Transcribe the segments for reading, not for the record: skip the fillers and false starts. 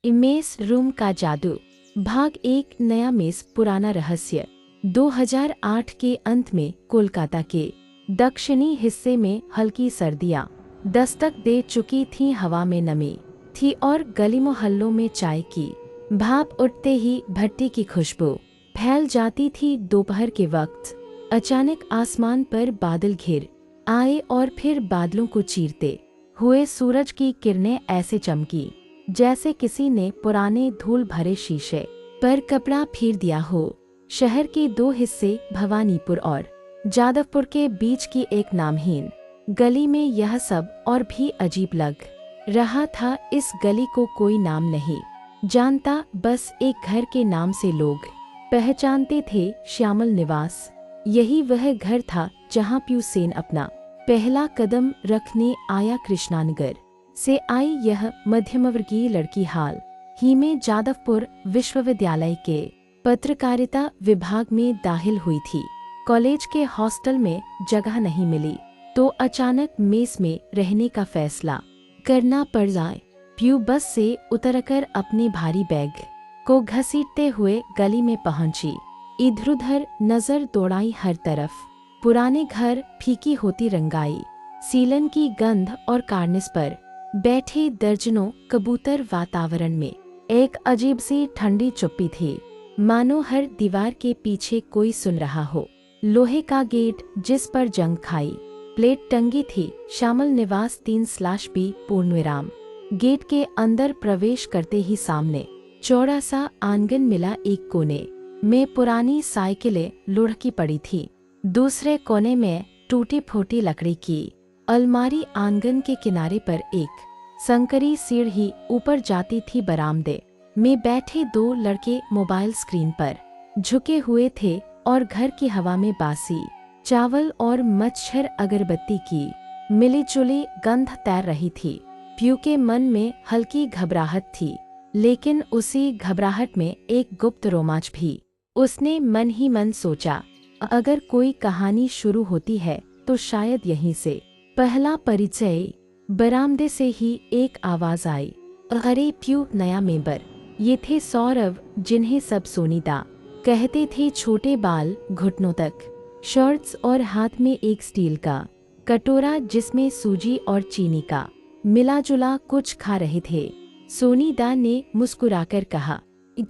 Mess room का जादू भाग 1 नया मेस पुराना रहस्य। 2008 के अंत में कोलकाता के दक्षिणी हिस्से में हल्की सर्दियां दस्तक दे चुकी थीं। हवा में नमी थी और गली मोहल्लों में चाय की भाप उठते ही भट्टी की खुशबू फैल जाती थी। दोपहर के वक्त अचानक आसमान पर बादल घिर आए और फिर बादलों को चीरते हुए सूरज की किरणें ऐसे चमकी जैसे किसी ने पुराने धूल भरे शीशे पर कपड़ा फेर दिया हो। शहर के दो हिस्से भवानीपुर और जादवपुर के बीच की एक नामहीन गली में यह सब और भी अजीब लग रहा था। इस गली को कोई नाम नहीं जानता, बस एक घर के नाम से लोग पहचानते थे, श्यामल निवास। यही वह घर था जहां प्यू सेन अपना पहला कदम रखने आया। कृष्णानगर से आई यह मध्यमवर्गीय लड़की हाल ही में जादवपुर विश्वविद्यालय के पत्रकारिता विभाग में दाखिल हुई थी। कॉलेज के हॉस्टल में जगह नहीं मिली तो अचानक मेस में रहने का फैसला करना पड़ जाए। प्यू बस से उतरकर अपने भारी बैग को घसीटते हुए गली में पहुंची। इधर-उधर नजर दौड़ाई, हर तरफ पुराने घर, फीकी होती रंगाई, सीलन की गंध और कार्निस पर बैठे दर्जनों कबूतर। वातावरण में एक अजीब सी ठंडी चुप्पी थी, मानो हर दीवार के पीछे कोई सुन रहा हो। लोहे का गेट जिस पर जंग खाई प्लेट टंगी थी, श्यामल निवास 3/B पूर्णविराम। गेट के अंदर प्रवेश करते ही सामने चौड़ा सा आंगन मिला। एक कोने में पुरानी साइकिलें लुढ़की पड़ी थी, दूसरे कोने में टूटी फूटी लकड़ी की अलमारी। आंगन के किनारे पर एक संकरी सीढ़ी ऊपर जाती थी। बरामदे में बैठे दो लड़के मोबाइल स्क्रीन पर झुके हुए थे और घर की हवा में बासी चावल और मच्छर अगरबत्ती की मिली-जुली गंध तैर रही थी। प्यू के मन में हल्की घबराहट थी, लेकिन उसी घबराहट में एक गुप्त रोमांच भी। उसने मन ही मन सोचा, अगर कोई कहानी शुरू होती है तो शायद यहीं से। पहला परिचय। बरामदे से ही एक आवाज आई, अरे प्यू, नया मेंबर। ये थे सौरव, जिन्हें सब सोनीदा कहते थे। छोटे बाल घुटनों तक, शॉर्ट्स और हाथ में एक स्टील का कटोरा जिसमें सूजी और चीनी का मिला जुला कुछ खा रहे थे। सोनीदा ने मुस्कुराकर कहा,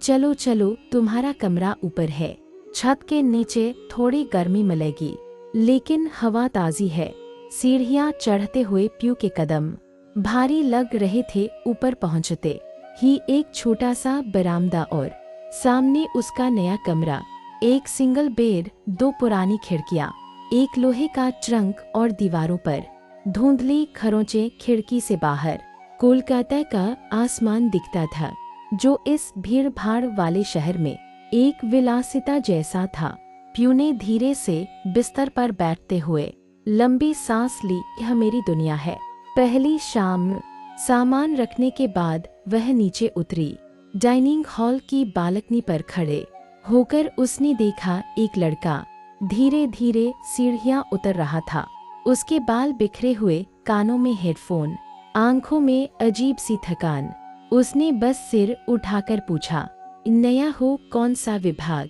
चलो चलो, तुम्हारा कमरा ऊपर है, छत के नीचे थोड़ी गर्मी मिलेगी, लेकिन हवा ताजी है। सीढ़ियां चढ़ते हुए प्यू के कदम भारी लग रहे थे। ऊपर पहुंचते ही एक छोटा सा बरामदा और सामने उसका नया कमरा। एक सिंगल बेड, दो पुरानी खिड़कियां, एक लोहे का ट्रंक और दीवारों पर धुंधली खरोंचे। खिड़की से बाहर कोलकाता का आसमान दिखता था, जो इस भीड़ भाड़ वाले शहर में एक विलासिता जैसा था। प्यू ने धीरे से बिस्तर पर बैठते हुए लंबी सांस ली। यह मेरी दुनिया है। पहली शाम। सामान रखने के बाद वह नीचे उतरी। डाइनिंग हॉल की बालकनी पर खड़े होकर उसने देखा, एक लड़का धीरे धीरे सीढ़ियां उतर रहा था। उसके बाल बिखरे हुए, कानों में हेडफोन, आंखों में अजीब सी थकान। उसने बस सिर उठाकर पूछा, नया हो? कौन सा विभाग?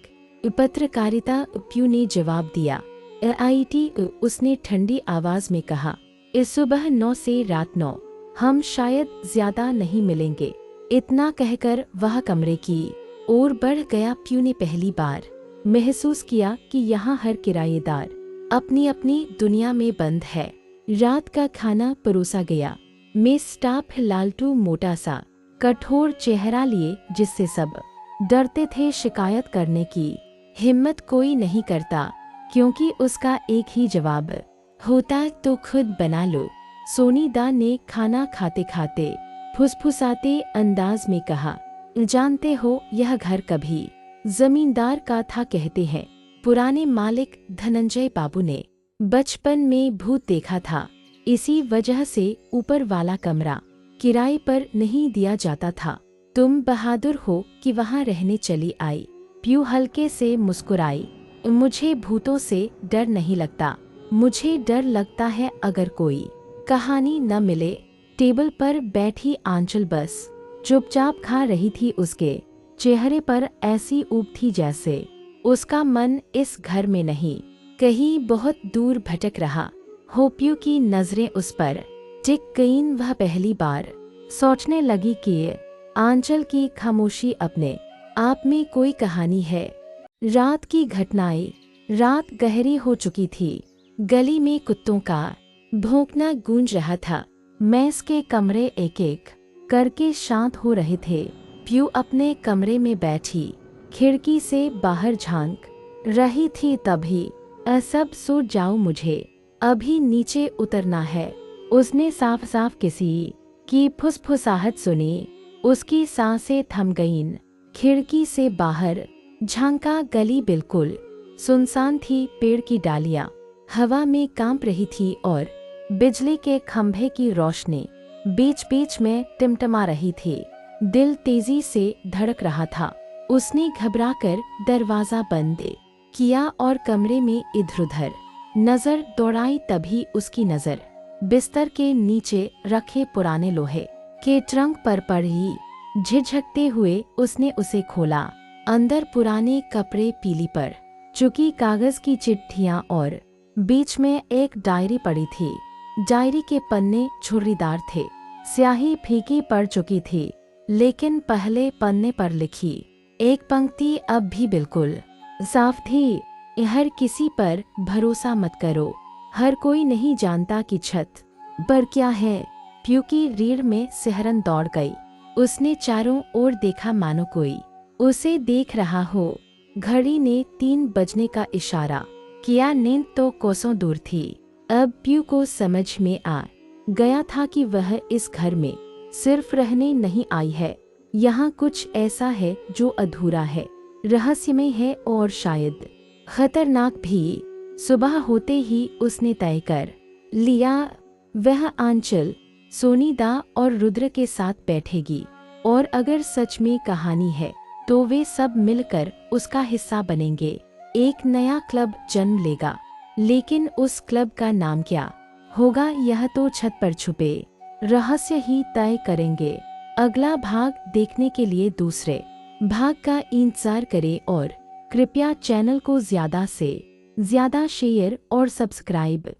पत्रकारिता, प्यू ने जवाब दिया। IIT, उसने ठंडी आवाज में कहा। इस सुबह 9 से रात 9, हम शायद ज्यादा नहीं मिलेंगे। इतना कहकर वह कमरे की ओर बढ़ गया। प्यू ने पहली बार महसूस किया कि यहाँ हर किराएदार अपनी अपनी दुनिया में बंद है। रात का खाना परोसा गया। मेस स्टाफ लालटू, मोटा सा कठोर चेहरा लिए, जिससे सब डरते थे। शिकायत करने की हिम्मत कोई नहीं करता, क्योंकि उसका एक ही जवाब होता, तो खुद बना लो। सोनीदा ने खाना खाते खाते फुसफुसाते अंदाज में कहा, जानते हो, यह घर कभी जमींदार का था, कहते हैं। पुराने मालिक धनंजय बाबू ने बचपन में भूत देखा था। इसी वजह से ऊपर वाला कमरा किराए पर नहीं दिया जाता था। तुम बहादुर हो कि वहाँ रहने चली आई। प्यू हल्के से मुस्कुराई। मुझे भूतों से डर नहीं लगता, मुझे डर लगता है अगर कोई कहानी न मिले। टेबल पर बैठी आंचल बस चुपचाप खा रही थी। उसके चेहरे पर ऐसी ऊब थी जैसे उसका मन इस घर में नहीं, कहीं बहुत दूर भटक रहा हो। प्यू की नजरें उस पर टिक गईं। वह पहली बार सोचने लगी कि आंचल की खामोशी अपने आप में कोई कहानी है। रात की घटनाएं। रात गहरी हो चुकी थी। गली में कुत्तों का भौंकना गूंज रहा था। मेस के कमरे एक एक करके शांत हो रहे थे। प्यू अपने कमरे में बैठी खिड़की से बाहर झांक रही थी। तभी सब सो जाओ, मुझे अभी नीचे उतरना है। उसने साफ साफ किसी की फुसफुसाहट सुनी। उसकी सांसें थम गईं। खिड़की से बाहर झांका। गली बिल्कुल सुनसान थी। पेड़ की डालियां हवा में कांप रही थी और बिजली के खंभे की रोशनी बीच बीच में टिमटिमा रही थी। दिल तेजी से धड़क रहा था। उसने घबराकर दरवाजा बंद किया और कमरे में इधर-उधर नजर दौड़ाई। तभी उसकी नजर बिस्तर के नीचे रखे पुराने लोहे के ट्रंक पर पड़ी। झिझकते हुए उसने उसे खोला। अंदर पुराने कपड़े, पीली पर चुकी कागज की चिट्ठियां और बीच में एक डायरी पड़ी थी। डायरी के पन्ने झुर्रीदार थे। स्याही फीकी पड़ चुकी थी, लेकिन पहले पन्ने पर लिखी एक पंक्ति अब भी बिल्कुल साफ थी। हर किसी पर भरोसा मत करो। हर कोई नहीं जानता कि छत पर क्या है। प्यू की रीढ़ में सिहरन दौड़ गई। उसने चारों ओर देखा, मानो कोई उसे देख रहा हो। घड़ी ने 3 बजने का इशारा किया। नींद तो कोसों दूर थी। अब प्यू को समझ में आ गया था कि वह इस घर में सिर्फ रहने नहीं आई है। यहाँ कुछ ऐसा है जो अधूरा है, रहस्यमय है और शायद खतरनाक भी। सुबह होते ही उसने तय कर लिया वह आंचल, सोनीदा और रुद्र के साथ बैठेगी और अगर सच में कहानी है तो वे सब मिलकर उसका हिस्सा बनेंगे। एक नया क्लब जन्म लेगा, लेकिन उस क्लब का नाम क्या होगा यह तो छत पर छुपे रहस्य ही तय करेंगे। अगला भाग देखने के लिए दूसरे भाग का इंतजार करें और कृपया चैनल को ज्यादा से ज्यादा शेयर और सब्सक्राइब